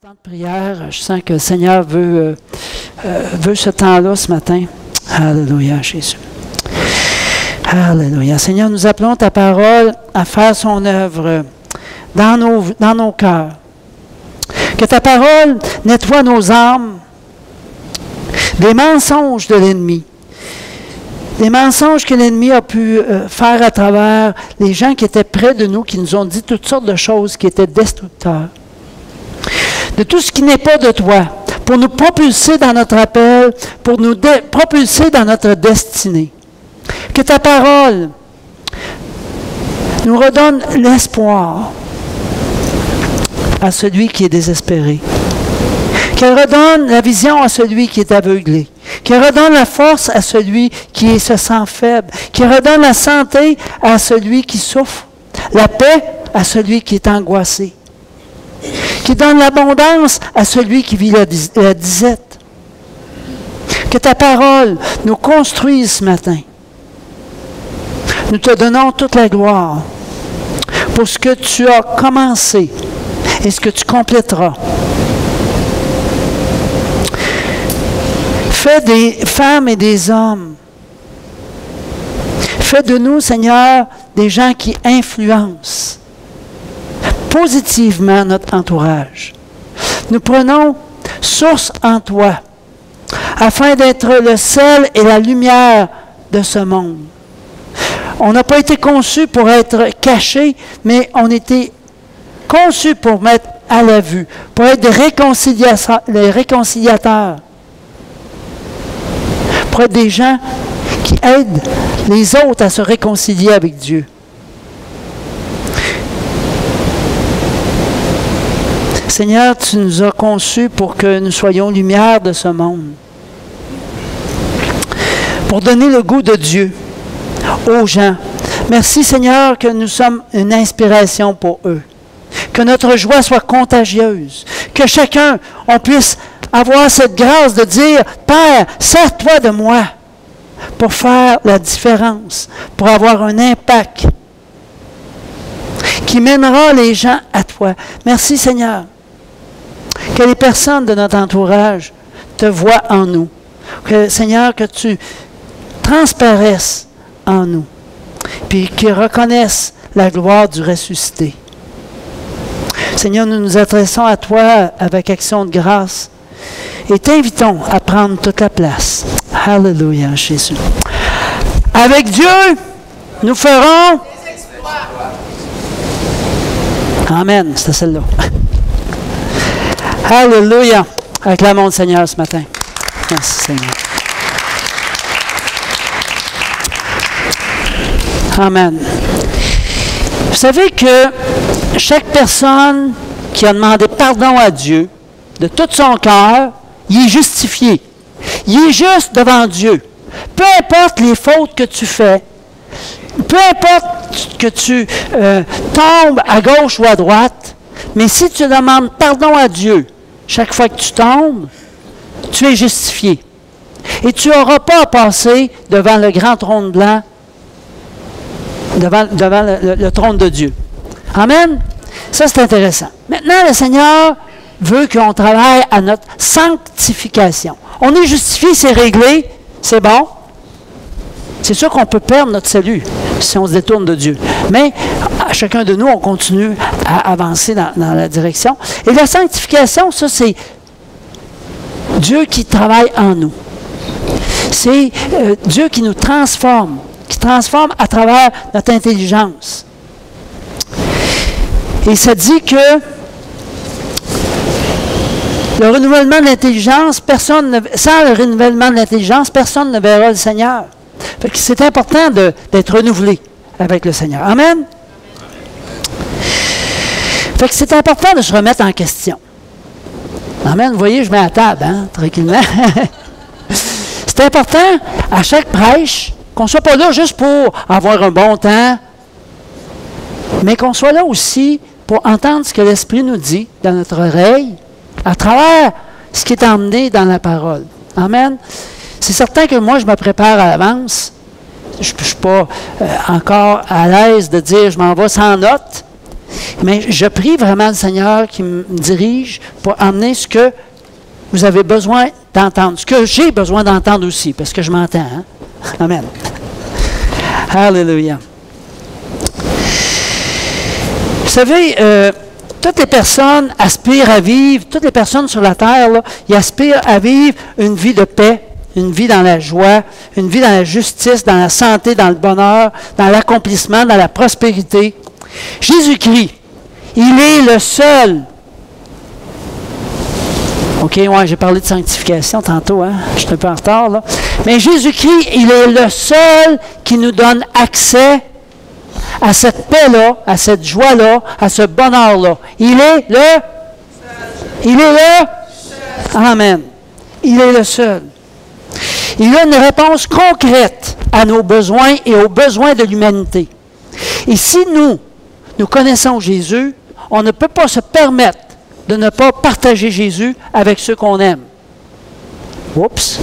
Temps de prière, je sens que le Seigneur veut ce temps-là ce matin. Alléluia, Jésus. Alléluia. Seigneur, nous appelons ta parole à faire son œuvre dans nos cœurs. Que ta parole nettoie nos âmes des mensonges de l'ennemi. Des mensonges que l'ennemi a pu faire à travers les gens qui étaient près de nous, qui nous ont dit toutes sortes de choses qui étaient destructeurs. De tout ce qui n'est pas de toi, pour nous propulser dans notre appel, pour nous propulser dans notre destinée. Que ta parole nous redonne l'espoir à celui qui est désespéré. Qu'elle redonne la vision à celui qui est aveuglé. Qu'elle redonne la force à celui qui se sent faible. Qu'elle redonne la santé à celui qui souffre. La paix à celui qui est angoissé. Qui donne l'abondance à celui qui vit la disette. Que ta parole nous construise ce matin. Nous te donnons toute la gloire pour ce que tu as commencé et ce que tu compléteras. Fais des femmes et des hommes. Fais de nous, Seigneur, des gens qui influencent positivement notre entourage. Nous prenons source en toi, afin d'être le sel et la lumière de ce monde. On n'a pas été conçus pour être cachés, mais on a été conçus pour mettre à la vue, pour être des réconciliateurs, pour être des gens qui aident les autres à se réconcilier avec Dieu. Seigneur, tu nous as conçus pour que nous soyons lumière de ce monde. Pour donner le goût de Dieu aux gens. Merci, Seigneur, que nous sommes une inspiration pour eux. Que notre joie soit contagieuse. Que chacun, on puisse avoir cette grâce de dire, Père, sers-toi de moi pour faire la différence, pour avoir un impact qui mènera les gens à toi. Merci, Seigneur. Que les personnes de notre entourage te voient en nous. Que, Seigneur, que tu transparaisses en nous. Puis qu'ils reconnaissent la gloire du ressuscité. Seigneur, nous nous adressons à toi avec action de grâce et t'invitons à prendre toute la place. Alléluia, Jésus. Avec Dieu, nous ferons... Amen. C'était celle-là. Alléluia. Acclamons le Seigneur ce matin. Merci, Seigneur. Amen. Vous savez que chaque personne qui a demandé pardon à Dieu de tout son cœur, il est justifié. Il est juste devant Dieu. Peu importe les fautes que tu fais, peu importe que tu tombes à gauche ou à droite, mais si tu demandes pardon à Dieu chaque fois que tu tombes, tu es justifié. Et tu n'auras pas à passer devant le grand trône blanc, devant le trône de Dieu. Amen? Ça, c'est intéressant. Maintenant, le Seigneur veut qu'on travaille à notre sanctification. On est justifié, c'est réglé, c'est bon. C'est sûr qu'on peut perdre notre salut si on se détourne de Dieu. Mais à chacun de nous, on continue à avancer dans la direction. Et la sanctification, ça, c'est Dieu qui travaille en nous. C'est Dieu qui nous transforme à travers notre intelligence. Et ça dit que le renouvellement de l'intelligence, sans le renouvellement de l'intelligence, personne ne verra le Seigneur. Fait que c'est important d'être renouvelé avec le Seigneur. Amen? Fait que c'est important de se remettre en question. Amen? Vous voyez, je mets à table, hein, tranquillement. C'est important, à chaque prêche, qu'on ne soit pas là juste pour avoir un bon temps, mais qu'on soit là aussi pour entendre ce que l'Esprit nous dit dans notre oreille, à travers ce qui est emmené dans la parole. Amen? C'est certain que moi, je me prépare à l'avance. Je ne suis pas encore à l'aise de dire je m'en vais sans note. Mais je prie vraiment le Seigneur qui me dirige pour emmener ce que vous avez besoin d'entendre. Ce que j'ai besoin d'entendre aussi, parce que je m'entends. Hein? Amen. Alléluia. Vous savez, toutes les personnes aspirent à vivre, toutes les personnes sur la terre, là, ils aspirent à vivre une vie de paix, une vie dans la joie, une vie dans la justice, dans la santé, dans le bonheur, dans l'accomplissement, dans la prospérité. Jésus-Christ, il est le seul. OK, ouais, j'ai parlé de sanctification tantôt, hein? Je suis un peu en retard, là. Mais Jésus-Christ, il est le seul qui nous donne accès à cette paix-là, à cette joie-là, à ce bonheur-là. Il est le Amen. Il est le seul. Il a une réponse concrète à nos besoins et aux besoins de l'humanité. Et si nous connaissons Jésus, on ne peut pas se permettre de ne pas partager Jésus avec ceux qu'on aime. Oups!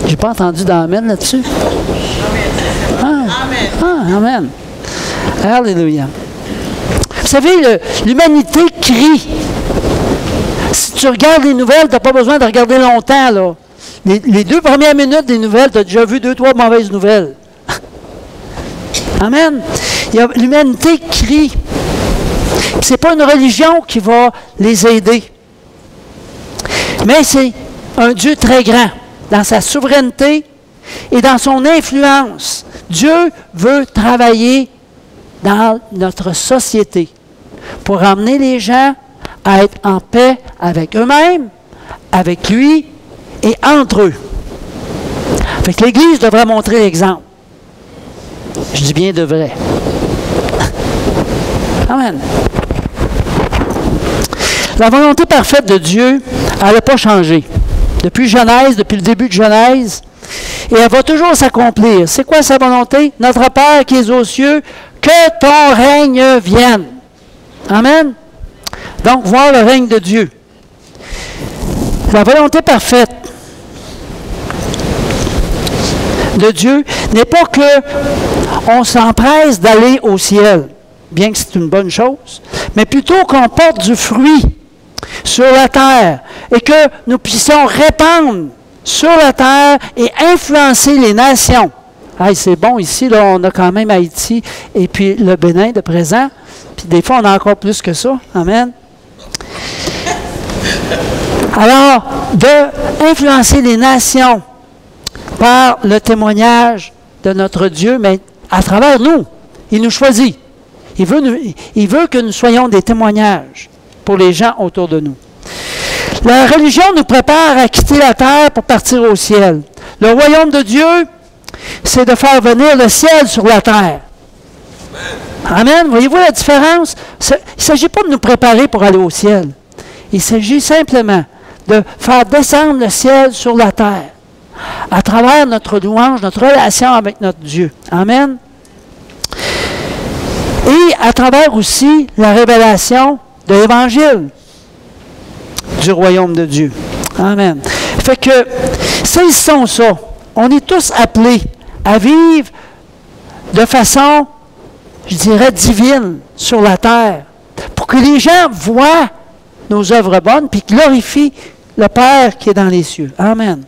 J'ai pas entendu d'amen là-dessus. Amen. Amen. Alléluia. Vous savez, l'humanité crie. Si tu regardes les nouvelles, tu n'as pas besoin de regarder longtemps, là. Les 2 premières minutes des nouvelles, tu as déjà vu 2-3 mauvaises nouvelles. Amen. L'humanité crie. Ce n'est pas une religion qui va les aider. Mais c'est un Dieu très grand. Dans sa souveraineté et dans son influence, Dieu veut travailler dans notre société pour amener les gens à être en paix avec eux-mêmes, avec lui et entre eux. Fait que l'Église devrait montrer l'exemple. Je dis bien devrait. Amen. La volonté parfaite de Dieu, elle n'a pas changé. Depuis Genèse, depuis le début de Genèse, et elle va toujours s'accomplir. C'est quoi sa volonté? Notre Père qui es aux cieux, que ton règne vienne. Amen. Donc, voir le règne de Dieu. La volonté parfaite de Dieu n'est pas qu'on s'empresse d'aller au ciel, bien que c'est une bonne chose, mais plutôt qu'on porte du fruit sur la terre et que nous puissions répandre sur la terre et influencer les nations. Hey, c'est bon ici, là, on a quand même Haïti et puis le Bénin de présent, puis des fois on a encore plus que ça. Amen. Alors, d'influencer les nations par le témoignage de notre Dieu, mais à travers nous. Il nous choisit. Il veut que nous soyons des témoignages pour les gens autour de nous. La religion nous prépare à quitter la terre pour partir au ciel. Le royaume de Dieu, c'est de faire venir le ciel sur la terre. Amen. Voyez-vous la différence? Il ne s'agit pas de nous préparer pour aller au ciel. Il s'agit simplement de faire descendre le ciel sur la terre à travers notre louange, notre relation avec notre Dieu. Amen. Et à travers aussi la révélation de l'Évangile du royaume de Dieu. Amen. Fait que, saisissons ça. On est tous appelés à vivre de façon, je dirais, divine sur la terre, pour que les gens voient nos œuvres bonnes, puis glorifient le Père qui est dans les cieux. Amen.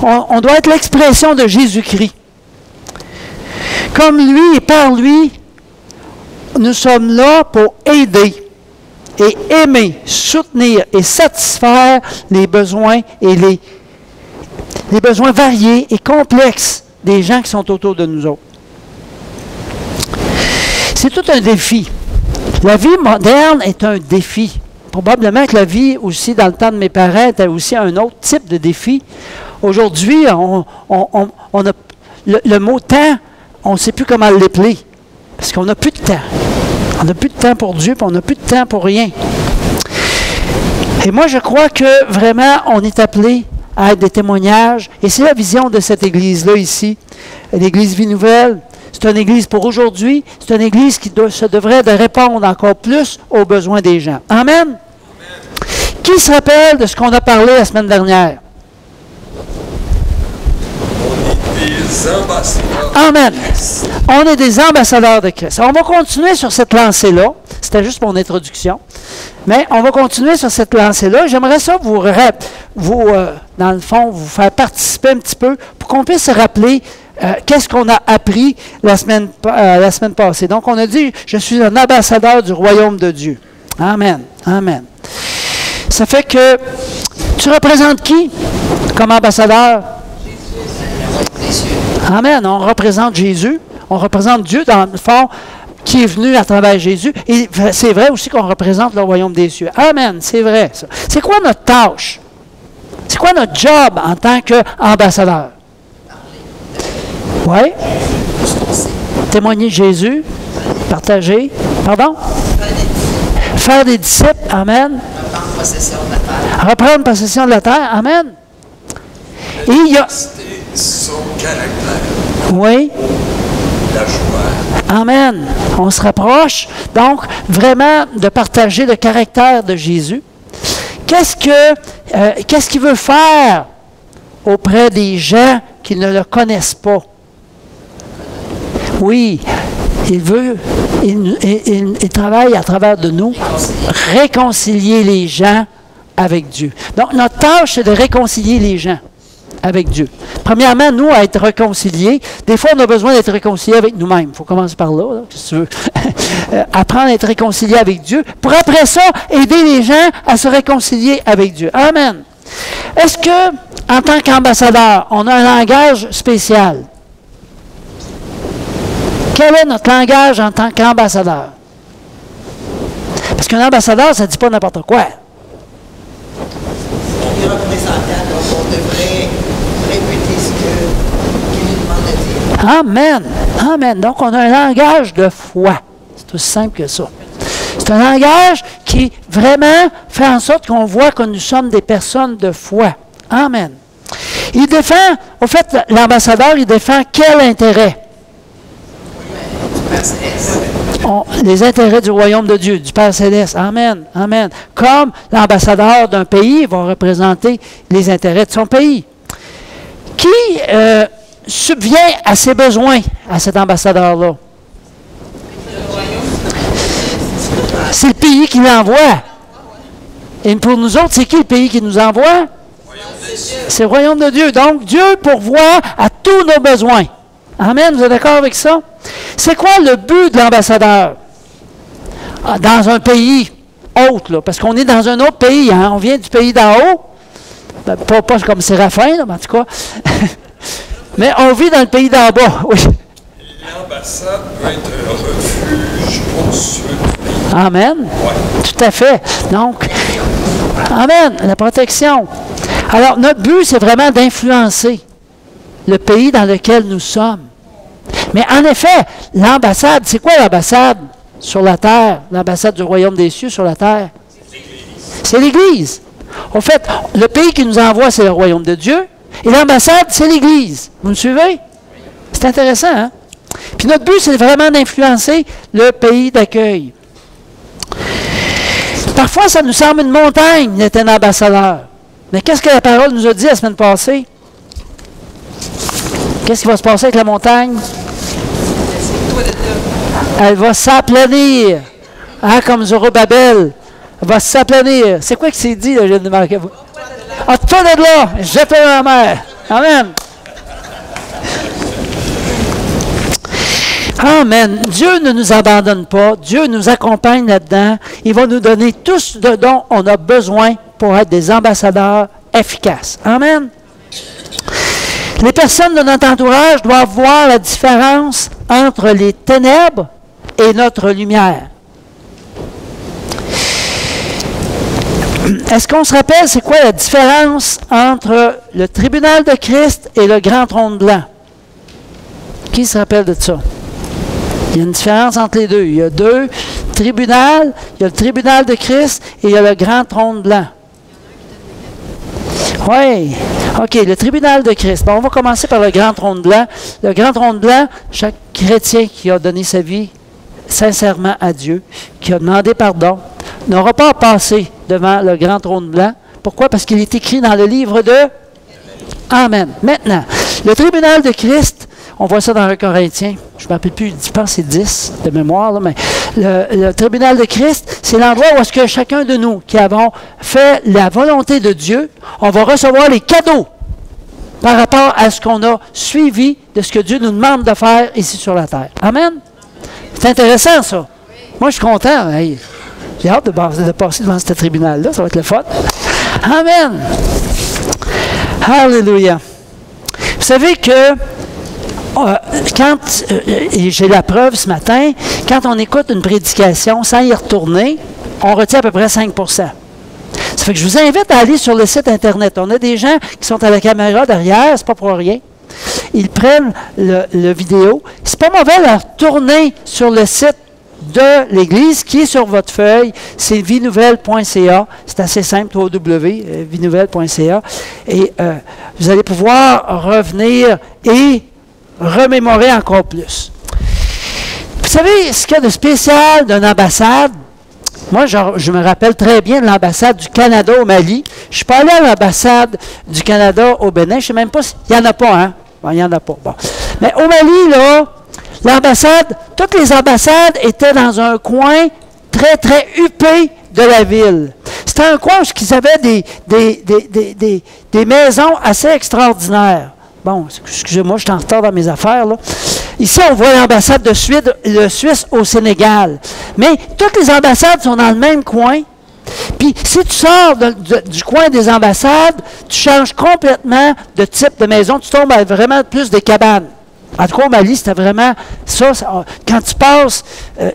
On doit être l'expression de Jésus-Christ. Comme lui et par lui, nous sommes là pour aider et aimer, soutenir et satisfaire les besoins et les besoins variés et complexes des gens qui sont autour de nous autres. C'est tout un défi. La vie moderne est un défi. Probablement que la vie aussi, dans le temps de mes parents, était aussi un autre type de défi. Aujourd'hui, on a le mot « temps », on ne sait plus comment l'épeler, parce qu'on n'a plus de temps. On n'a plus de temps pour Dieu, puis on n'a plus de temps pour rien. Et moi, je crois que vraiment, on est appelé à être des témoignages, et c'est la vision de cette Église-là ici, l'Église Vie Nouvelle. C'est une Église pour aujourd'hui, c'est une Église qui se devrait de répondre encore plus aux besoins des gens. Amen? Amen. Qui se rappelle de ce qu'on a parlé la semaine dernière? On est des des ambassadeurs. Amen. On est des ambassadeurs de Christ. On va continuer sur cette lancée-là. C'était juste mon introduction. Mais on va continuer sur cette lancée-là. J'aimerais ça dans le fond, vous faire participer un petit peu pour qu'on puisse se rappeler qu'est-ce qu'on a appris la semaine passée. Donc, on a dit, je suis un ambassadeur du royaume de Dieu. Amen. Amen. Ça fait que tu représentes qui comme ambassadeur? Amen. On représente Jésus. On représente Dieu, dans le fond, qui est venu à travers Jésus. Et c'est vrai aussi qu'on représente le royaume des cieux. Amen. C'est vrai, ça. C'est quoi notre tâche? C'est quoi notre job en tant qu'ambassadeur? Oui? Témoigner de Jésus. Partager. Pardon? Faire des disciples. Amen. Reprendre possession de la terre. Reprendre possession de la terre. Amen. Et il y a... Son caractère. Oui. La joie. Amen. On se rapproche, donc, vraiment de partager le caractère de Jésus. Qu'est-ce qu'il veut faire auprès des gens qui ne le connaissent pas? Oui, il travaille à travers de nous, réconcilier les gens avec Dieu. Donc, notre tâche, c'est de réconcilier les gens avec Dieu. Premièrement, nous, à être réconciliés. Des fois, on a besoin d'être réconciliés avec nous-mêmes. Il faut commencer par là, si tu veux. Apprendre à être réconcilié avec Dieu, pour après ça, aider les gens à se réconcilier avec Dieu. Amen. Est-ce que, en tant qu'ambassadeur, on a un langage spécial? Quel est notre langage en tant qu'ambassadeur? Parce qu'un ambassadeur, ça ne dit pas n'importe quoi. Il est représentant, donc on devrait répéter ce qu'il nous demande de dire. Amen. Amen. Donc, on a un langage de foi. C'est aussi simple que ça. C'est un langage qui vraiment fait en sorte qu'on voit que nous sommes des personnes de foi. Amen. Il défend, au fait, l'ambassadeur, il défend quel intérêt? Les intérêts du royaume de Dieu, du Père Céleste. Amen. Amen. Comme l'ambassadeur d'un pays va représenter les intérêts de son pays. Qui subvient à ses besoins à cet ambassadeur-là? C'est le pays qui l'envoie. Et pour nous autres, c'est qui le pays qui nous envoie? C'est le royaume de Dieu. Donc, Dieu pourvoit à tous nos besoins. Amen. Vous êtes d'accord avec ça? C'est quoi le but de l'ambassadeur? Dans un pays autre, là, parce qu'on est dans un autre pays. Hein? On vient du pays d'en haut. Ben, pas comme Séraphin, là, mais en tout cas. Mais on vit dans le pays d'en bas. Oui. L'ambassade peut être un refuge pour ceux du pays. Amen. Ouais. Tout à fait. Donc, amen, la protection. Alors, notre but, c'est vraiment d'influencer le pays dans lequel nous sommes. Mais en effet, l'ambassade, c'est quoi l'ambassade sur la terre? L'ambassade du royaume des cieux sur la terre? C'est l'Église. Au fait, le pays qui nous envoie, c'est le royaume de Dieu. Et l'ambassade, c'est l'Église. Vous me suivez? C'est intéressant, hein? Puis notre but, c'est vraiment d'influencer le pays d'accueil. Parfois, ça nous semble une montagne d'être un ambassadeur. Mais qu'est-ce que la parole nous a dit la semaine passée? Qu'est-ce qui va se passer avec la montagne? Elle va s'aplanir. Hein, comme Zorobabel. Elle va s'aplanir. C'est quoi que c'est dit, là, je viens de marquer? Ah, toi de là, jette-le dans la mer. Amen. Amen. Dieu ne nous abandonne pas. Dieu nous accompagne là-dedans. Il va nous donner tout ce dont on a besoin pour être des ambassadeurs efficaces. Amen. Les personnes de notre entourage doivent voir la différence entre les ténèbres et notre lumière. Est-ce qu'on se rappelle c'est quoi la différence entre le tribunal de Christ et le grand trône blanc? Qui se rappelle de ça? Il y a une différence entre les deux. Il y a deux tribunaux. Il y a le tribunal de Christ et il y a le grand trône blanc. Oui. OK, le tribunal de Christ. Bon, on va commencer par le grand trône blanc. Le grand trône blanc, chaque chrétien qui a donné sa vie sincèrement à Dieu, qui a demandé pardon, n'aura pas à passer devant le grand trône blanc. Pourquoi? Parce qu'il est écrit dans le livre de Amen. Maintenant, le tribunal de Christ, On voit ça dans 1 Corinthiens. Je ne me rappelle plus, je pense que c'est 10 de mémoire, là, mais le tribunal de Christ, c'est l'endroit où est-ce que chacun de nous qui avons fait la volonté de Dieu, on va recevoir les cadeaux par rapport à ce qu'on a suivi de ce que Dieu nous demande de faire ici sur la terre. Amen? C'est intéressant, ça. Moi, je suis content. Hey, j'ai hâte de passer devant ce tribunal-là. Ça va être le fun. Amen. Alléluia. Vous savez que quand, et j'ai la preuve ce matin, quand on écoute une prédication sans y retourner, on retient à peu près 5 %. Ça fait que je vous invite à aller sur le site Internet. On a des gens qui sont à la caméra derrière, c'est pas pour rien. Ils prennent le vidéo. C'est pas mauvais de retourner sur le site de l'Église qui est sur votre feuille. C'est vienouvelle.ca. C'est assez simple, www.vienouvelle.ca. Et vous allez pouvoir revenir et remémorer encore plus. Vous savez, ce qu'il y a de spécial d'une ambassade, moi, je me rappelle très bien de l'ambassade du Canada au Mali. Je ne suis pas allé à l'ambassade du Canada au Bénin. Je ne sais même pas s'il n'y en a pas, hein? Bon, il n'y en a pas. Bon. Mais au Mali, là, l'ambassade, toutes les ambassades étaient dans un coin très, très huppé de la ville. C'était un coin où ils avaient des maisons assez extraordinaires. Bon, excusez-moi, je suis en retard dans mes affaires, là. Ici, on voit l'ambassade de Suisse au Sénégal. Mais toutes les ambassades sont dans le même coin. Puis, si tu sors du coin des ambassades, tu changes complètement de type de maison. Tu tombes à vraiment plus des cabanes. En tout cas, au Mali, c'était vraiment ça. Quand tu passes,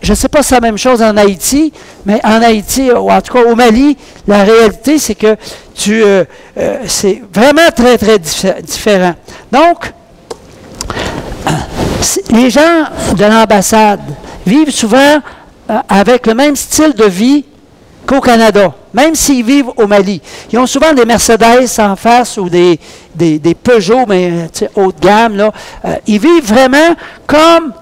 je ne sais pas si c'est la même chose en Haïti, mais en Haïti, ou en tout cas au Mali, la réalité, c'est que c'est vraiment très, très différent. Donc, les gens de l'ambassade vivent souvent avec le même style de vie qu'au Canada, même s'ils vivent au Mali. Ils ont souvent des Mercedes en face ou des Peugeot, mais haut de gamme. Là. Ils vivent vraiment comme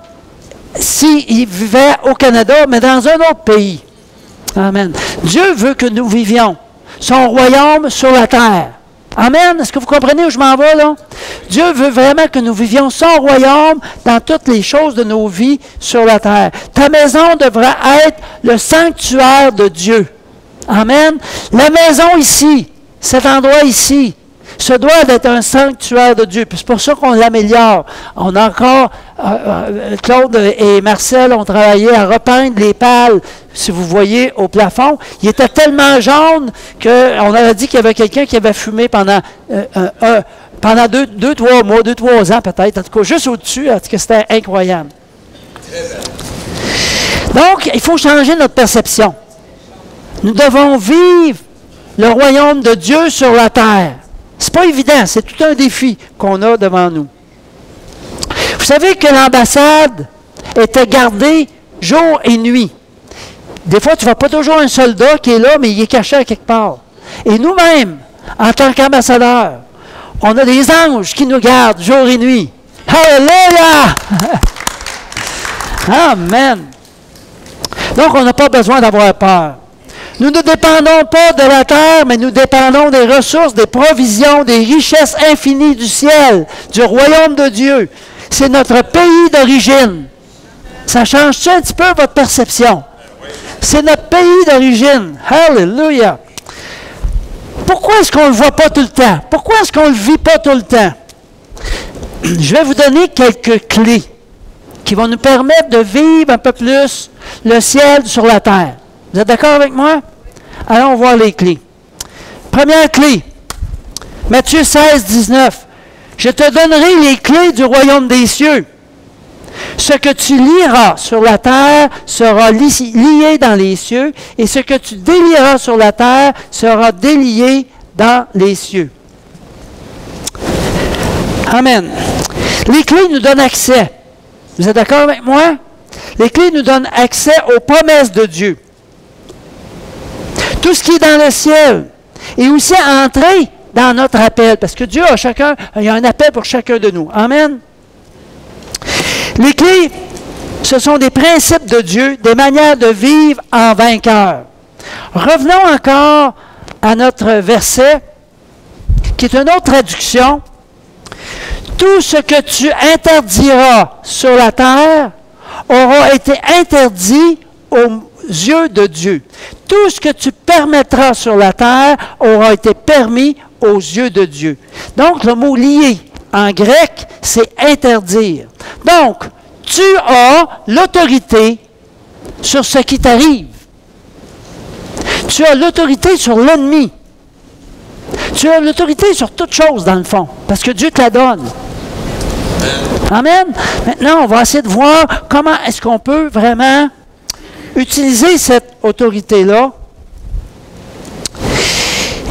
s'ils vivaient au Canada, mais dans un autre pays. Amen. Dieu veut que nous vivions son royaume sur la terre. Amen. Est-ce que vous comprenez où je m'en vais, là? Dieu veut vraiment que nous vivions son royaume dans toutes les choses de nos vies sur la terre. Ta maison devra être le sanctuaire de Dieu. Amen. La maison ici, cet endroit ici, se doit d'être un sanctuaire de Dieu. Puis c'est pour ça qu'on l'améliore. On a encore, Claude et Marcel ont travaillé à repeindre les pales, si vous voyez, au plafond. Il était tellement jaune qu'on avait dit qu'il y avait quelqu'un qui avait fumé pendant 2-3 mois, 2-3 ans peut-être. En tout cas, juste au-dessus, en tout cas, c'était incroyable. Donc, il faut changer notre perception. Nous devons vivre le royaume de Dieu sur la terre. C'est pas évident, c'est tout un défi qu'on a devant nous. Vous savez que l'ambassade était gardée jour et nuit. Des fois, tu ne vois pas toujours un soldat qui est là, mais il est caché à quelque part. Et nous-mêmes, en tant qu'ambassadeurs, on a des anges qui nous gardent jour et nuit. Alléluia! Amen. Donc, on n'a pas besoin d'avoir peur. Nous ne dépendons pas de la terre, mais nous dépendons des ressources, des provisions, des richesses infinies du ciel, du royaume de Dieu. C'est notre pays d'origine. Ça change-tu un petit peu votre perception? C'est notre pays d'origine. Alléluia! Pourquoi est-ce qu'on ne le voit pas tout le temps? Pourquoi est-ce qu'on ne le vit pas tout le temps? Je vais vous donner quelques clés qui vont nous permettre de vivre un peu plus le ciel sur la terre. Vous êtes d'accord avec moi? Allons voir les clés. Première clé, Matthieu 16, 19. Je te donnerai les clés du royaume des cieux. Ce que tu lieras sur la terre sera lié dans les cieux, et ce que tu délieras sur la terre sera délié dans les cieux. Amen. Les clés nous donnent accès. Vous êtes d'accord avec moi? Les clés nous donnent accès aux promesses de Dieu. Tout ce qui est dans le ciel. Et aussi entrer dans notre appel. Parce que Dieu il y a un appel pour chacun de nous. Amen. Les clés, ce sont des principes de Dieu, des manières de vivre en vainqueur. Revenons encore à notre verset, qui est une autre traduction. tout ce que tu interdiras sur la terre aura été interdit aux yeux de Dieu. Tout ce que tu permettras sur la terre aura été permis aux yeux de Dieu. Donc, le mot lier en grec, c'est interdire. Donc, tu as l'autorité sur ce qui t'arrive. Tu as l'autorité sur l'ennemi. Tu as l'autorité sur toute chose, dans le fond, parce que Dieu te la donne. Amen. Maintenant, on va essayer de voir comment est-ce qu'on peut vraiment utiliser cette autorité-là.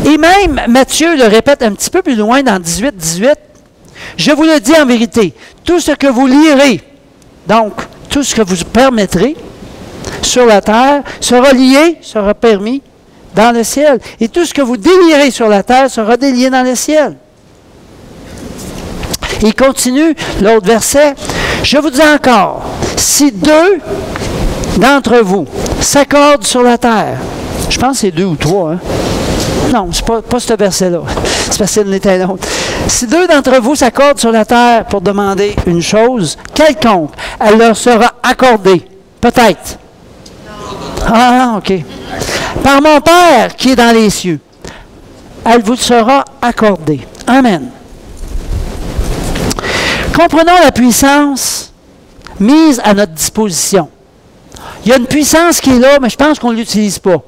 Et même, Matthieu le répète un petit peu plus loin dans 18. Je vous le dis en vérité, tout ce que vous lierez, donc tout ce que vous permettrez sur la terre, sera lié, sera permis dans le ciel. Et tout ce que vous délierez sur la terre sera délié dans le ciel. Il continue, l'autre verset, je vous dis encore, si deux d'entre vous s'accordent sur la terre, je pense que c'est 2 ou 3, hein? Non, ce n'est pas ce verset-là. C'est parce qu'il n'était l'autre. Si 2 d'entre vous s'accordent sur la terre pour demander une chose quelconque, elle leur sera accordée. Peut-être. Ah, OK. Par mon Père qui est dans les cieux, elle vous sera accordée. Amen. Comprenons la puissance mise à notre disposition. Il y a une puissance qui est là, mais je pense qu'on ne l'utilise pas. Vous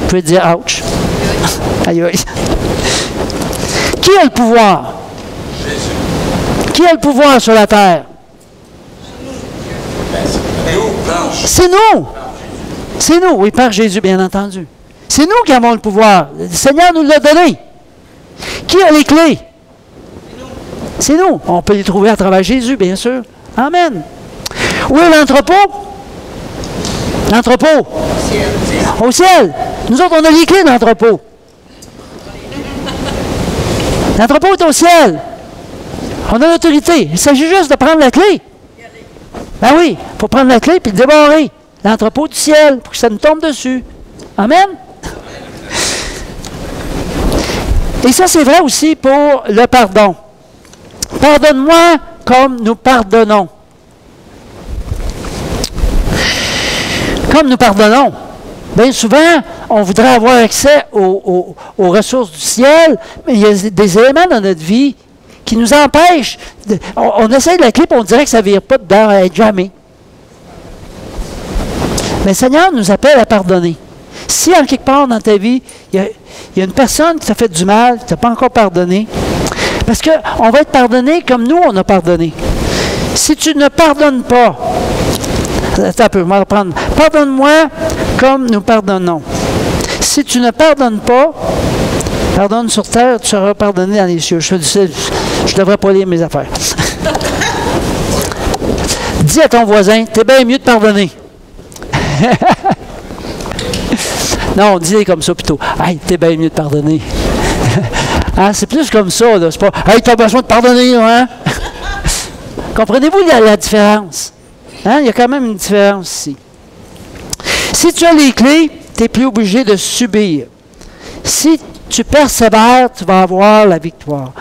pouvez dire « ouch ». Aïe, aïe. Qui a le pouvoir? Jésus. Qui a le pouvoir sur la terre? C'est nous. C'est nous. Oui, par Jésus, bien entendu. C'est nous qui avons le pouvoir. Le Seigneur nous l'a donné. Qui a les clés? C'est nous. On peut les trouver à travers Jésus, bien sûr. Amen. Où est l'entrepôt? L'entrepôt? Au ciel. Nous autres, on a les clés de l'entrepôt. L'entrepôt est au ciel. On a l'autorité. Il s'agit juste de prendre la clé. Ben oui, il faut prendre la clé et le débarrer. L'entrepôt du ciel, pour que ça nous tombe dessus. Amen? Et ça, c'est vrai aussi pour le pardon. Pardonne-moi comme nous pardonnons. Comme nous pardonnons. Bien souvent, on voudrait avoir accès aux ressources du ciel, mais il y a des éléments dans notre vie qui nous empêchent. On essaie de la clé et on dirait que ça ne vire pas dedans, jamais. Mais le Seigneur nous appelle à pardonner. Si en quelque part dans ta vie, il y a une personne qui t'a fait du mal, qui ne t'a pas encore pardonné, parce qu'on va être pardonné comme nous, on a pardonné. Si tu ne pardonnes pas, attends un peu, je vais reprendre. Pardonne-moi comme nous pardonnons. Si tu ne pardonnes pas, pardonne sur terre, tu seras pardonné dans les cieux. Je ne devrais pas lire mes affaires. Dis à ton voisin, t'es bien mieux de pardonner. Non, dis-le comme ça plutôt. Hey, t'es bien mieux de pardonner. Hein, c'est plus comme ça, là. C'est pas, hey, t'as besoin de pardonner, hein? Comprenez-vous la différence? Hein? Il y a quand même une différence ici. Si tu as les clés, tu n'es plus obligé de subir. Si tu persévères, tu vas avoir la victoire.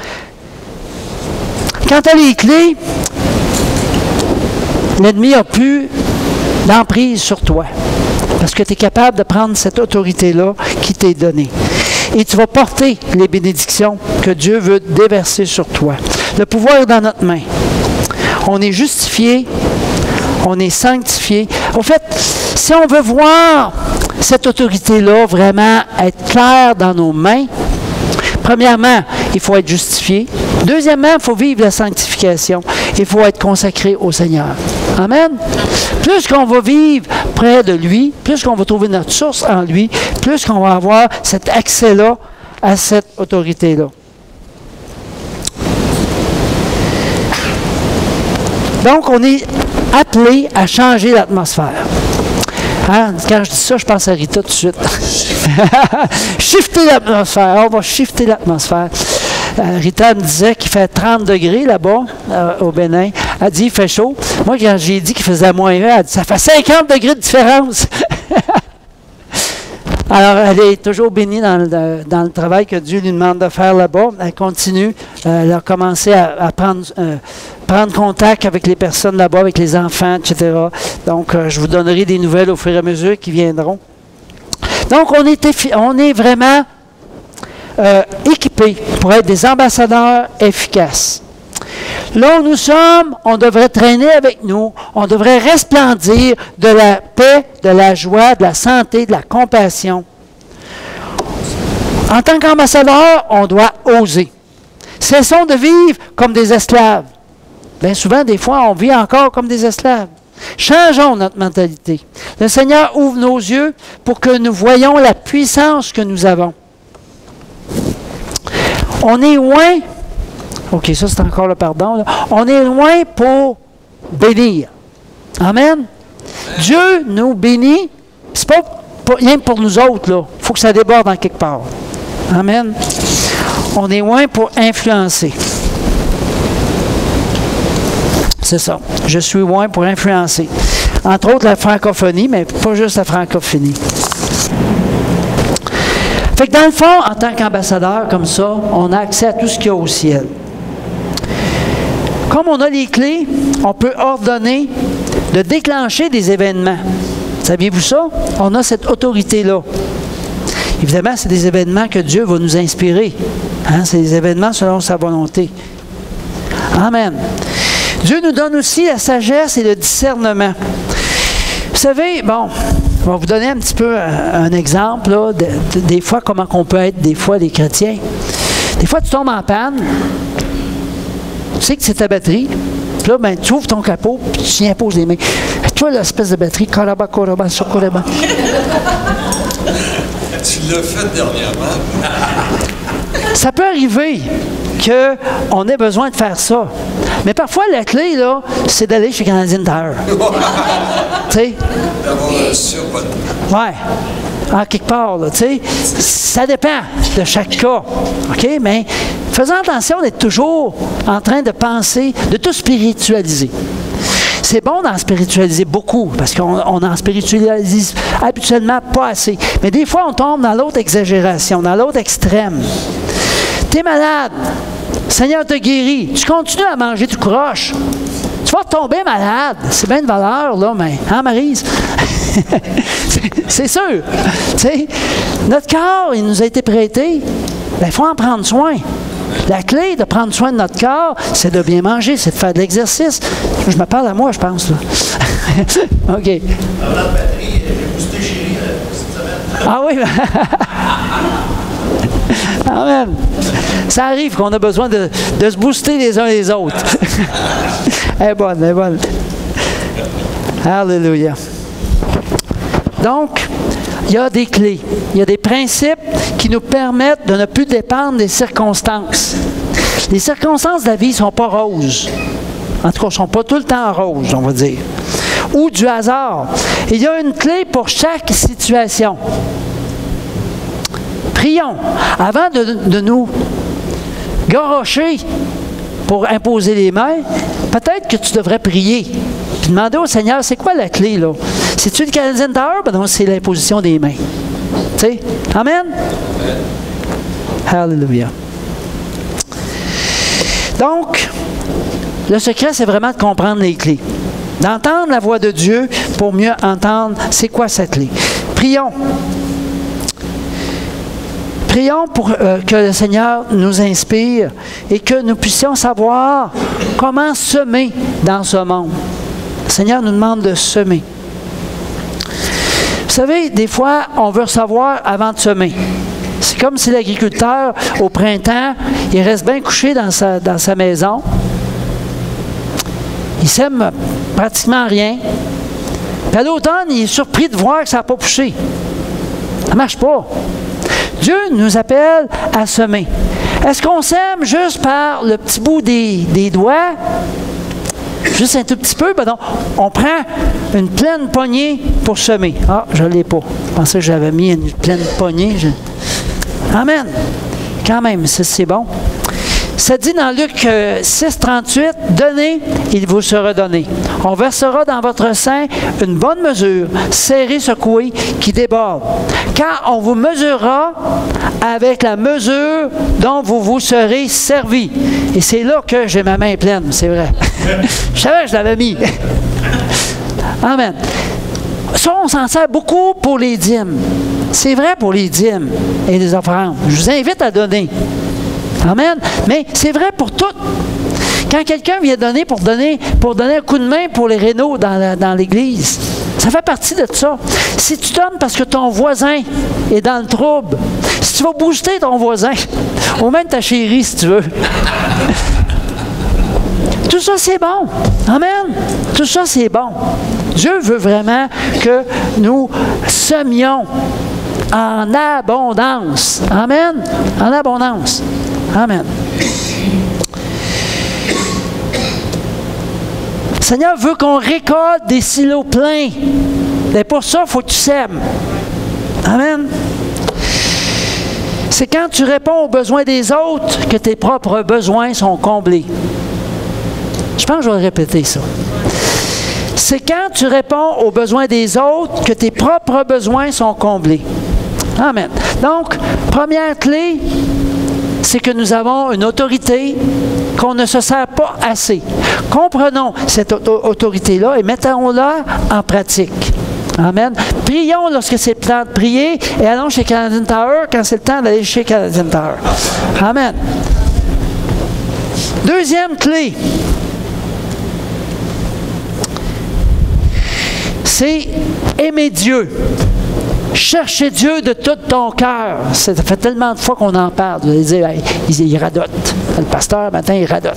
Quand tu as les clés, l'ennemi n'a plus d'emprise sur toi. Parce que tu es capable de prendre cette autorité-là qui t'est donnée. Et tu vas porter les bénédictions que Dieu veut déverser sur toi. Le pouvoir est dans notre main. On est justifié, on est sanctifié. En fait, si on veut voir cette autorité-là vraiment être claire dans nos mains, premièrement, il faut être justifié. Deuxièmement, il faut vivre la sanctification. Il faut être consacré au Seigneur. Amen. Plus qu'on va vivre près de lui, plus qu'on va trouver notre source en lui, plus qu'on va avoir cet accès-là à cette autorité-là. Donc, on est appelé à changer l'atmosphère. Hein? Quand je dis ça, je pense à Rita tout de suite. Shifter l'atmosphère. On va shifter l'atmosphère. Rita me disait qu'il fait 30 degrés là-bas, au Bénin. Elle dit, il fait chaud. Moi, quand j'ai dit qu'il faisait moins 20, elle dit, ça fait 50 degrés de différence. Alors, elle est toujours bénie dans le travail que Dieu lui demande de faire là-bas. Elle continue. Elle a commencé à prendre contact avec les personnes là-bas, avec les enfants, etc. Donc, je vous donnerai des nouvelles au fur et à mesure qui viendront. Donc, on est vraiment équipés pour être des ambassadeurs efficaces. Là où nous sommes, on devrait traîner avec nous, on devrait resplendir de la paix, de la joie, de la santé, de la compassion. En tant qu'ambassadeur, on doit oser. Cessons de vivre comme des esclaves. Bien souvent, des fois, on vit encore comme des esclaves. Changeons notre mentalité. Le Seigneur ouvre nos yeux pour que nous voyions la puissance que nous avons. On est loin. OK, ça c'est encore le pardon. Là. On est loin pour bénir. Amen. Dieu nous bénit. C'est pas rien pour nous autres, là. Il faut que ça déborde en quelque part. Amen. On est loin pour influencer. C'est ça. Je suis loin pour influencer. Entre autres, la francophonie, mais pas juste la francophonie. Fait que dans le fond, en tant qu'ambassadeur, comme ça, on a accès à tout ce qu'il y a au ciel. Comme on a les clés, on peut ordonner de déclencher des événements. Saviez-vous ça? On a cette autorité-là. Évidemment, c'est des événements que Dieu va nous inspirer. Hein? C'est des événements selon sa volonté. Amen. Dieu nous donne aussi la sagesse et le discernement. Vous savez, bon, je vais vous donner un petit peu un exemple, là, des fois, comment on peut être, des fois, des chrétiens. Des fois, tu tombes en panne. Tu sais que c'est ta batterie. Puis là, ben, tu ouvres ton capot, puis tu y imposes les mains. Toi, l'espèce de batterie, koraba, koraba, sokoraba. Tu l'as fait dernièrement. Ça peut arriver qu'on ait besoin de faire ça. Mais parfois, la clé, là, c'est d'aller chez Canadian Tire. Tu sais? D'avoir un survol. Ouais. En quelque part, là, tu sais. Ça dépend de chaque cas. OK? Mais faisons attention d'être toujours en train de penser, de tout spiritualiser. C'est bon d'en spiritualiser beaucoup, parce qu'on en spiritualise habituellement pas assez. Mais des fois, on tombe dans l'autre exagération, dans l'autre extrême. Tu es malade, le Seigneur te guérit, tu continues à manger tout croche. Tu vas tomber malade. C'est bien de valeur, là, mais, hein, Maryse? C'est sûr. Tu sais, notre corps, il nous a été prêté. Bien, il faut en prendre soin. La clé de prendre soin de notre corps, c'est de bien manger, c'est de faire de l'exercice. Je me parle à moi, je pense. Là. OK. Avant la batterie, j'ai boosté chérie cette semaine. Ah oui? Amen. Ça arrive qu'on a besoin de se booster les uns les autres. Elle est bonne, elle est bonne. Alléluia. Donc, il y a des clés, il y a des principes qui nous permettent de ne plus dépendre des circonstances. Les circonstances de la vie ne sont pas roses. En tout cas, elles ne sont pas tout le temps roses, on va dire. Ou du hasard. Et il y a une clé pour chaque situation. Prions. Avant de nous garrocher pour imposer les mains, peut-être que tu devrais prier. Puis demander au Seigneur, c'est quoi la clé, là? C'est-tu le Canadian Tire? Ben non, c'est l'imposition des mains. Tu sais? Amen? Alléluia. Donc, le secret, c'est vraiment de comprendre les clés. D'entendre la voix de Dieu pour mieux entendre c'est quoi cette clé. Prions. Prions pour que le Seigneur nous inspire et que nous puissions savoir comment semer dans ce monde. Le Seigneur nous demande de semer. Vous savez, des fois, on veut recevoir avant de semer. C'est comme si l'agriculteur, au printemps, il reste bien couché dans sa maison. Il sème pratiquement rien. Puis à l'automne, il est surpris de voir que ça n'a pas poussé. Ça ne marche pas. Dieu nous appelle à semer. Est-ce qu'on sème juste par le petit bout des doigts? Juste un tout petit peu? Ben non, on prend une pleine poignée pour semer. Ah, je ne l'ai pas. Je pensais que j'avais mis une pleine poignée. Amen. Quand même, c'est bon. Ça dit dans Luc 6, 38, « Donnez, il vous sera donné. On versera dans votre sein une bonne mesure, serrée, secouée, qui déborde. Car on vous mesurera avec la mesure dont vous vous serez servi. Et c'est là que j'ai ma main pleine, c'est vrai. Je savais que je l'avais mis. Amen. Ça, on s'en sert beaucoup pour les dîmes. C'est vrai pour les dîmes et les offrandes. Je vous invite à donner. Amen. Mais c'est vrai pour tout. Quand quelqu'un vient donner pour donner un coup de main pour les rénaux dans l'église, ça fait partie de ça. Si tu donnes parce que ton voisin est dans le trouble, si tu vas booster ton voisin, ou même ta chérie si tu veux, tout ça c'est bon. Amen. Tout ça c'est bon. Dieu veut vraiment que nous semions en abondance. Amen. En abondance. Amen. Le Seigneur veut qu'on récolte des silos pleins. Et pour ça, il faut que tu sèmes. Amen. C'est quand tu réponds aux besoins des autres que tes propres besoins sont comblés. Je pense que je vais répéter ça. C'est quand tu réponds aux besoins des autres que tes propres besoins sont comblés. Amen. Donc, première clé, c'est que nous avons une autorité qu'on ne se sert pas assez. Comprenons cette autorité-là et mettons-la en pratique. Amen. Prions lorsque c'est le temps de prier et allons chez Canadian Tower quand c'est le temps d'aller chez Canadian Tower. Amen. Deuxième clé, c'est aimer Dieu. Chercher Dieu de tout ton cœur. Ça fait tellement de fois qu'on en parle. Vous allez dire, hey, il radote. Le pasteur, matin, il radote.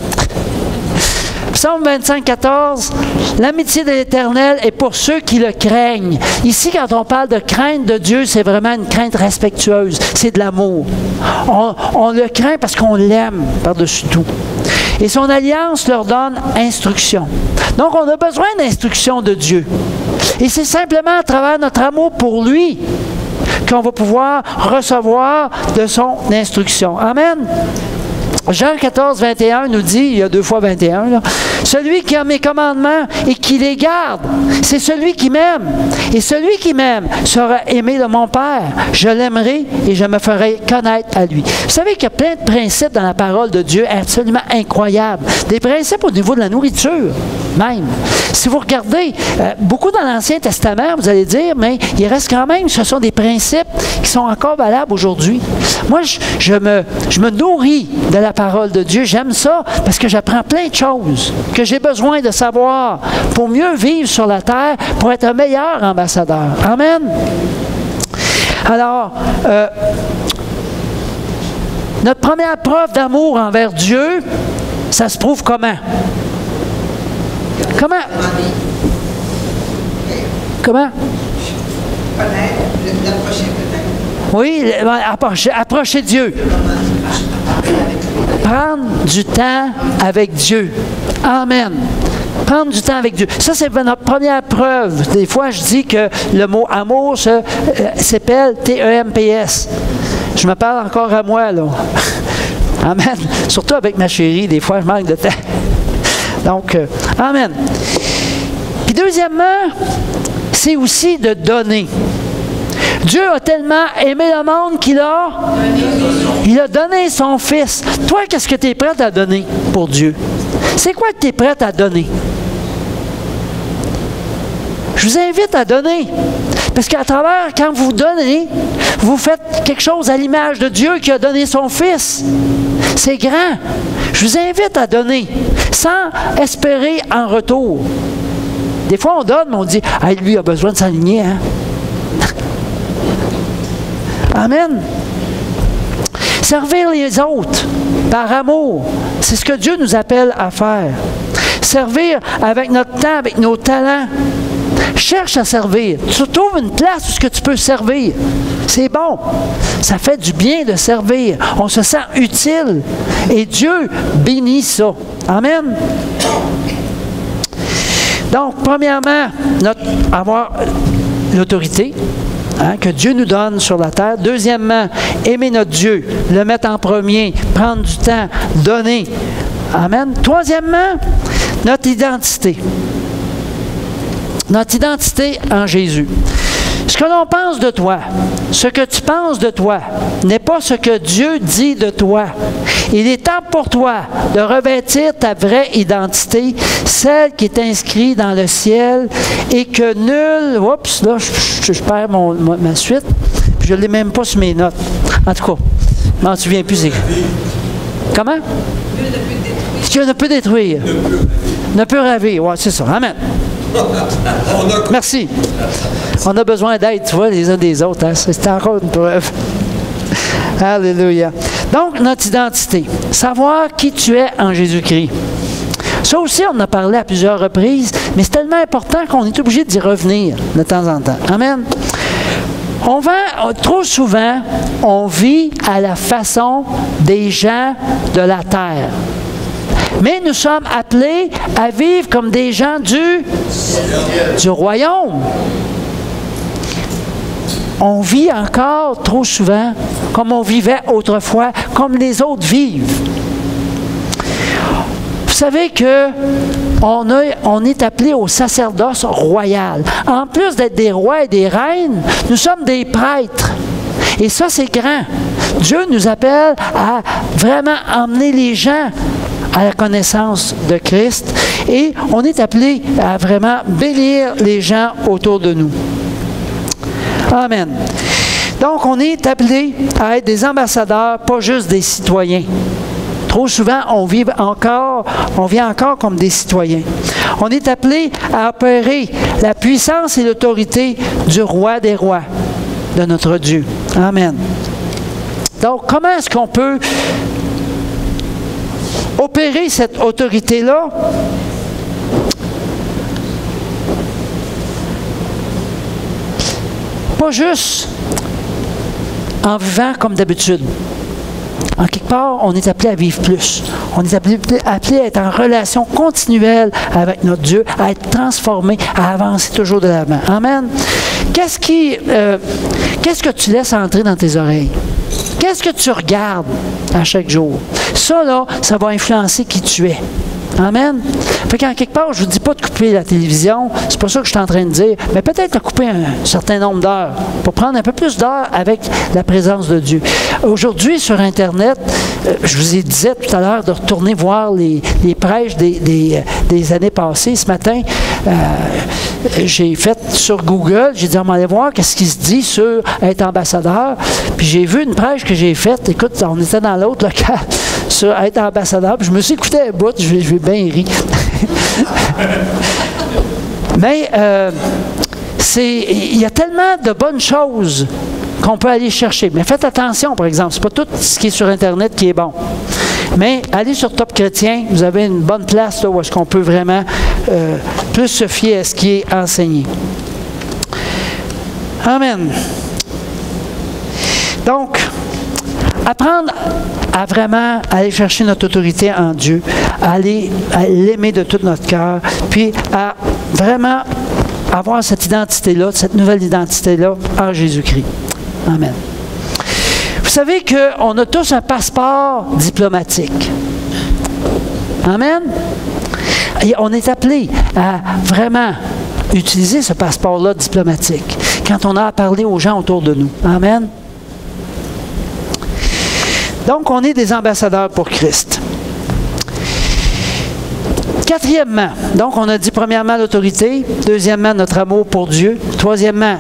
Psaume 25, 14, l'amitié de l'Éternel est pour ceux qui le craignent. Ici, quand on parle de crainte de Dieu, c'est vraiment une crainte respectueuse. C'est de l'amour. On le craint parce qu'on l'aime par-dessus tout. Et son alliance leur donne instruction. Donc, on a besoin d'instruction de Dieu. Et c'est simplement à travers notre amour pour lui qu'on va pouvoir recevoir de son instruction. Amen. Jean 14, 21 nous dit, il y a 2 fois 21, là, « Celui qui a mes commandements et qui les garde, c'est celui qui m'aime. Et celui qui m'aime sera aimé de mon Père. Je l'aimerai et je me ferai connaître à lui. » Vous savez qu'il y a plein de principes dans la parole de Dieu absolument incroyables. Des principes au niveau de la nourriture, même. Si vous regardez beaucoup dans l'Ancien Testament, vous allez dire, mais il reste quand même, ce sont des principes qui sont encore valables aujourd'hui. Moi, je me nourris de la parole de Dieu. J'aime ça parce que j'apprends plein de choses que j'ai besoin de savoir pour mieux vivre sur la terre, pour être un meilleur ambassadeur. Amen. Alors, notre première preuve d'amour envers Dieu, ça se prouve comment? Comment? Comment? Oui, approcher Dieu. Prendre du temps avec Dieu. Amen. Prendre du temps avec Dieu. Ça, c'est notre première preuve. Des fois, je dis que le mot amour s'appelle T-E-M-P-S. Je me parle encore à moi, là. Amen. Surtout avec ma chérie, des fois, je manque de temps. Donc, amen. Puis deuxièmement, c'est aussi de donner. Dieu a tellement aimé le monde qu'il a donné son Fils. Toi, qu'est-ce que tu es prêt à donner pour Dieu? C'est quoi que tu es prêt à donner? Je vous invite à donner. Parce qu'à travers, quand vous donnez, vous faites quelque chose à l'image de Dieu qui a donné son Fils. C'est grand. Je vous invite à donner sans espérer en retour. Des fois, on donne, mais on dit « Hey, lui a besoin de s'aligner, hein? » Amen. Servir les autres par amour, c'est ce que Dieu nous appelle à faire. Servir avec notre temps, avec nos talents. Cherche à servir. Tu trouves une place où tu peux servir. C'est bon. Ça fait du bien de servir. On se sent utile. Et Dieu bénit ça. Amen. Donc, premièrement, avoir l'autorité. Que Dieu nous donne sur la terre. Deuxièmement, aimer notre Dieu, le mettre en premier, prendre du temps, donner. Amen. Troisièmement, notre identité. Notre identité en Jésus. Ce que l'on pense de toi, ce que tu penses de toi n'est pas ce que Dieu dit de toi. Il est temps pour toi de revêtir ta vraie identité, celle qui est inscrite dans le ciel et que nul... Oups, là, je perds ma suite. Puis je ne l'ai même pas sur mes notes. En tout cas, je m'en souviens plus. Comment? Dieu ne peut détruire. Ne peut ravir. Oui, c'est ça. Amen. Merci. On a besoin d'aide, tu vois, les uns des autres. Hein? C'est encore une preuve. Alléluia. Donc, notre identité. Savoir qui tu es en Jésus-Christ. Ça aussi, on en a parlé à plusieurs reprises, mais c'est tellement important qu'on est obligé d'y revenir de temps en temps. Amen. Trop souvent, on vit à la façon des gens de la terre. Mais nous sommes appelés à vivre comme des gens du royaume. On vit encore trop souvent comme on vivait autrefois, comme les autres vivent. Vous savez qu'on est appelé au sacerdoce royal. En plus d'être des rois et des reines, nous sommes des prêtres. Et ça, c'est grand. Dieu nous appelle à vraiment emmener les gens à la connaissance de Christ. Et on est appelé à vraiment bénir les gens autour de nous. Amen. Donc, on est appelé à être des ambassadeurs, pas juste des citoyens. Trop souvent, on vit encore comme des citoyens. On est appelé à opérer la puissance et l'autorité du roi des rois, de notre Dieu. Amen. Donc, comment est-ce qu'on peut opérer cette autorité-là? Pas juste en vivant comme d'habitude. En quelque part, on est appelé à vivre plus. On est appelé à être en relation continuelle avec notre Dieu, à être transformé, à avancer toujours de l'avant. Amen. Qu'est-ce que tu laisses entrer dans tes oreilles? Qu'est-ce que tu regardes à chaque jour? Ça, là, ça va influencer qui tu es. Amen. Fait qu'en quelque part, je ne vous dis pas de couper la télévision, c'est pas ça que je suis en train de dire, mais peut-être de couper un certain nombre d'heures pour prendre un peu plus d'heures avec la présence de Dieu. Aujourd'hui, sur Internet, je vous ai dit tout à l'heure de retourner voir les prêches des années passées. Ce matin, j'ai fait sur Google, j'ai dit on va aller voir qu'est-ce qui se dit sur être ambassadeur. Puis j'ai vu une prêche que j'ai faite. Écoute, on était dans l'autre local sur être ambassadeur. Puis je me suis écouté un bout, je vais bien ri. Mais il y a tellement de bonnes choses qu'on peut aller chercher. Mais faites attention, par exemple, c'est pas tout ce qui est sur Internet qui est bon. Mais allez sur Top Chrétien, vous avez une bonne place là, où est-ce qu'on peut vraiment plus se fier à ce qui est enseigné. Amen. Donc, apprendre à vraiment aller chercher notre autorité en Dieu, à l'aimer de tout notre cœur, puis à vraiment avoir cette identité-là, cette nouvelle identité-là en Jésus-Christ. Amen. Vous savez qu'on a tous un passeport diplomatique. Amen. Et on est appelé à vraiment utiliser ce passeport-là diplomatique quand on a à parler aux gens autour de nous. Amen. Donc, on est des ambassadeurs pour Christ. Quatrièmement, donc on a dit premièrement l'autorité, deuxièmement notre amour pour Dieu, troisièmement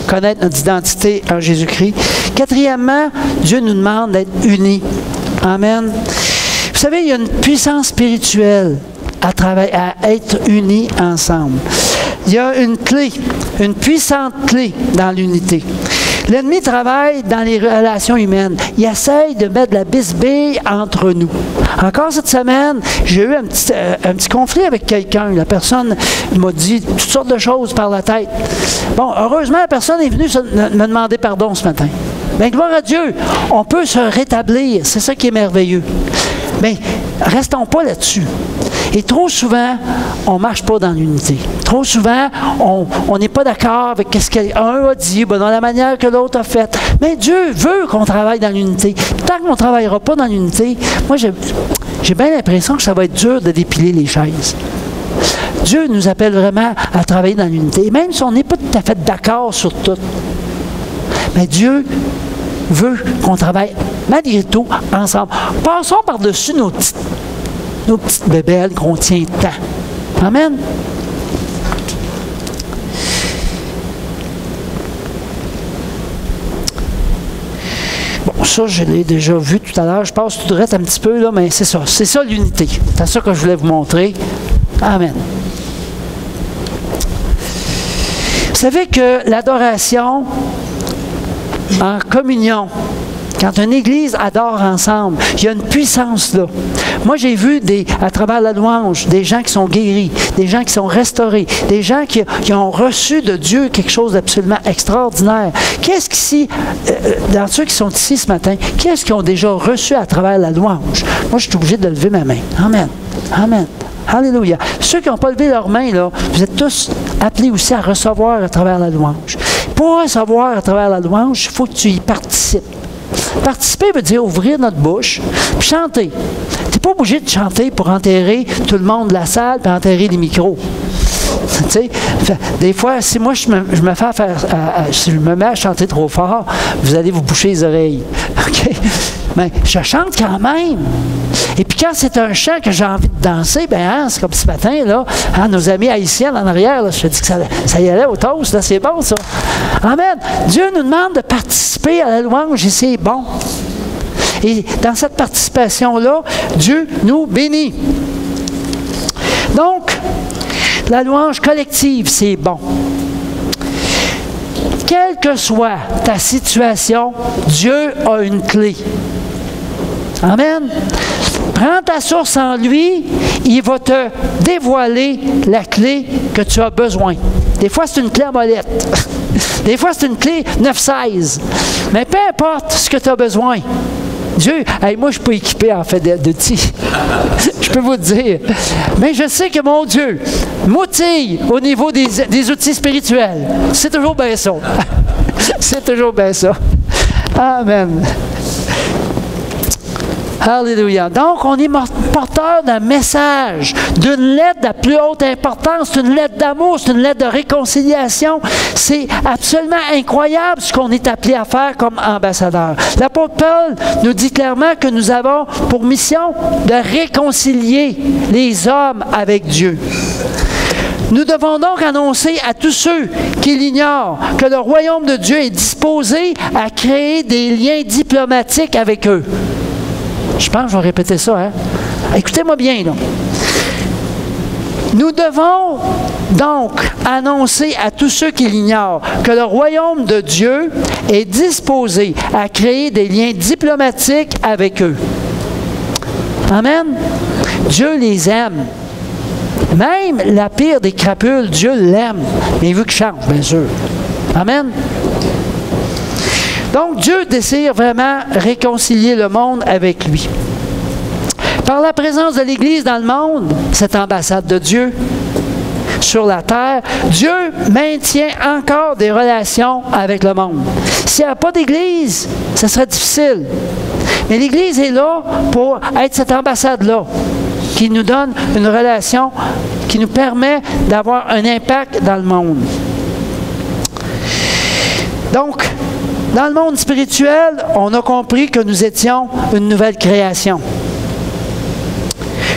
connaître notre identité en Jésus-Christ. Quatrièmement, Dieu nous demande d'être unis. Amen. Vous savez, il y a une puissance spirituelle à être unis ensemble. Il y a une clé, une puissante clé dans l'unité. L'ennemi travaille dans les relations humaines. Il essaye de mettre de la bisbille entre nous. Encore cette semaine, j'ai eu un petit conflit avec quelqu'un. La personne m'a dit toutes sortes de choses par la tête. Bon, heureusement, la personne est venue me demander pardon ce matin. Bien, gloire à Dieu, on peut se rétablir. C'est ça qui est merveilleux. Mais restons pas là-dessus. Et trop souvent, on ne marche pas dans l'unité. Trop souvent, on n'est pas d'accord avec ce qu'un a dit, dans la manière que l'autre a faite. Mais Dieu veut qu'on travaille dans l'unité. Tant qu'on ne travaillera pas dans l'unité, moi, j'ai bien l'impression que ça va être dur de dépiler les chaises. Dieu nous appelle vraiment à travailler dans l'unité. Même si on n'est pas tout à fait d'accord sur tout. Mais Dieu veut qu'on travaille malgré tout ensemble. Passons par-dessus nos petites bébelles qu'on tient tant. Amen. Bon, ça, je l'ai déjà vu tout à l'heure. Je passe tout droit un petit peu, là, mais c'est ça. C'est ça l'unité. C'est ça que je voulais vous montrer. Amen. Vous savez que l'adoration en communion, quand une église adore ensemble, il y a une puissance là. Moi, j'ai vu à travers la louange, des gens qui sont guéris, des gens qui sont restaurés, des gens qui ont reçu de Dieu quelque chose d'absolument extraordinaire. Qu'est-ce qu'ici, dans ceux qui sont ici ce matin, qu'est-ce qu'ils ont déjà reçu à travers la louange? Moi, je suis obligé de lever ma main. Amen. Amen. Alléluia. Ceux qui n'ont pas levé leurs mains, là, vous êtes tous appelés aussi à recevoir à travers la louange. Pour recevoir à travers la louange, il faut que tu y participes. Participer veut dire ouvrir notre bouche puis chanter. Tu n'es pas obligé de chanter pour enterrer tout le monde de la salle et enterrer les micros. Tu sais, des fois, si moi je me fais faire, si je me mets à chanter trop fort, vous allez vous boucher les oreilles. OK? Mais je chante quand même. Et puis quand c'est un chant que j'ai envie de danser, bien, c'est comme ce matin, là, nos amis haïtiens en arrière, là, je te dis que ça y allait au toast, là, c'est bon, ça. Amen. Dieu nous demande de participer à la louange et c'est bon. Et dans cette participation-là, Dieu nous bénit. Donc, la louange collective, c'est bon. Quelle que soit ta situation, Dieu a une clé. Amen. Prends ta source en lui, il va te dévoiler la clé que tu as besoin. Des fois, c'est une clé à molette. Des fois, c'est une clé 9-16. Mais peu importe ce que tu as besoin. Dieu, moi, je ne suis pas équipé, en fait, d'outils. Je peux vous le dire. Mais je sais que mon Dieu m'outille au niveau des outils spirituels. C'est toujours bien ça. C'est toujours bien ça. Amen. Alléluia. Donc, on est porteur d'un message, d'une lettre de la plus haute importance, c'est une lettre d'amour, c'est une lettre de réconciliation. C'est absolument incroyable ce qu'on est appelé à faire comme ambassadeur. L'apôtre Paul nous dit clairement que nous avons pour mission de réconcilier les hommes avec Dieu. Nous devons donc annoncer à tous ceux qui l'ignorent que le royaume de Dieu est disposé à créer des liens diplomatiques avec eux. Je pense que je vais répéter ça. Hein? Écoutez-moi bien. Là. Nous devons donc annoncer à tous ceux qui l'ignorent que le royaume de Dieu est disposé à créer des liens diplomatiques avec eux. Amen. Dieu les aime. Même la pire des crapules, Dieu l'aime. Mais il veut qu'il change, bien sûr. Amen. Donc, Dieu désire vraiment réconcilier le monde avec lui. Par la présence de l'Église dans le monde, cette ambassade de Dieu sur la terre, Dieu maintient encore des relations avec le monde. S'il n'y a pas d'Église, ça serait difficile. Mais l'Église est là pour être cette ambassade-là, qui nous donne une relation, qui nous permet d'avoir un impact dans le monde. Donc, dans le monde spirituel, on a compris que nous étions une nouvelle création.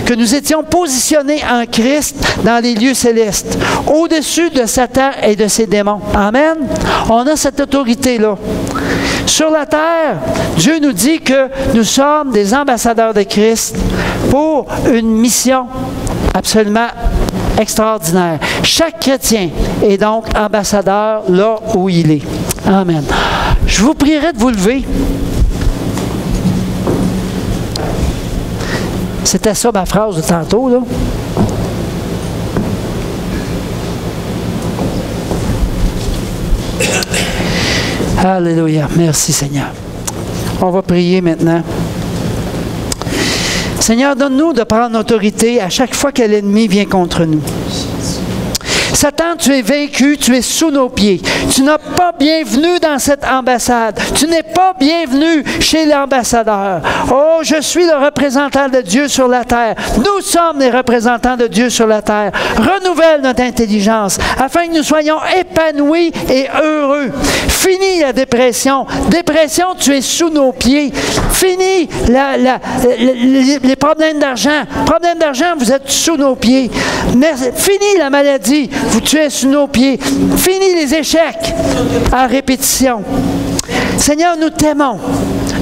Que nous étions positionnés en Christ dans les lieux célestes, au-dessus de Satan et de ses démons. Amen. On a cette autorité-là. Sur la terre, Dieu nous dit que nous sommes des ambassadeurs de Christ pour une mission absolument extraordinaire. Chaque chrétien est donc ambassadeur là où il est. Amen. Je vous prierai de vous lever. C'était ça ma phrase de tantôt, là. Alléluia. Merci, Seigneur. On va prier maintenant. Seigneur, donne-nous de prendre autorité à chaque fois que l'ennemi vient contre nous. Satan, tu es vaincu, tu es sous nos pieds. Tu n'as pas bienvenue dans cette ambassade. Tu n'es pas bienvenu chez l'ambassadeur. Oh, je suis le représentant de Dieu sur la terre. Nous sommes les représentants de Dieu sur la terre. Renouvelle notre intelligence afin que nous soyons épanouis et heureux. Fini la dépression. Dépression, tu es sous nos pieds. Fini les problèmes d'argent. Problèmes d'argent, vous êtes sous nos pieds. Fini la maladie, tu es sous nos pieds. Fini les échecs à répétition. Seigneur, nous t'aimons.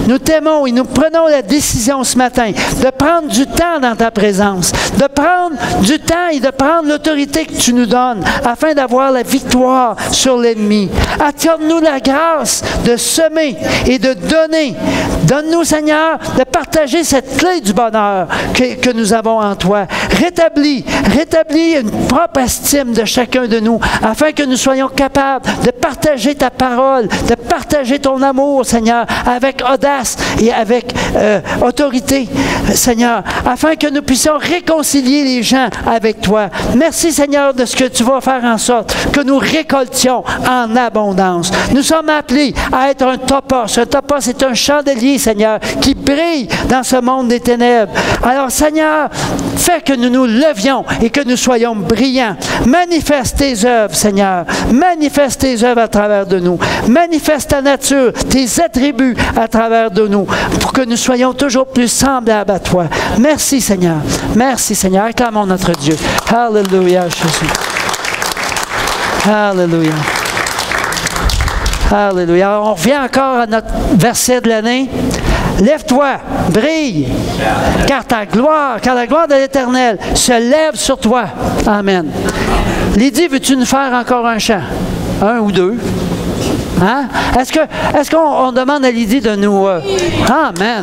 Nous t'aimons et nous prenons la décision ce matin de prendre du temps dans ta présence, de prendre du temps et de prendre l'autorité que tu nous donnes afin d'avoir la victoire sur l'ennemi. Accorde-nous la grâce de semer et de donner. Donne-nous, Seigneur, de partager cette clé du bonheur que nous avons en toi. Rétablis une propre estime de chacun de nous afin que nous soyons capables de partager ta parole, de partager ton amour, Seigneur, avec audace et avec autorité, Seigneur, afin que nous puissions réconcilier les gens avec toi. Merci, Seigneur, de ce que tu vas faire en sorte que nous récoltions en abondance. Nous sommes appelés à être un topos. Un topos, c'est un chandelier, Seigneur, qui brille dans ce monde des ténèbres. Alors, Seigneur, fais que nous nous levions et que nous soyons brillants. Manifeste tes œuvres, Seigneur. Manifeste tes œuvres à travers de nous. Manifeste ta nature, tes attributs à travers de nous, pour que nous soyons toujours plus semblables à toi. Merci, Seigneur. Merci, Seigneur. Acclamons notre Dieu. Alléluia, Jésus. Alléluia. Alléluia. Alors, on revient encore à notre verset de l'année. Lève-toi, brille, car la gloire de l'Éternel se lève sur toi. Amen. Lydie, veux-tu nous faire encore un chant? Un ou deux? Hein? Est-ce qu'on demande à Lydie de nous... Amen.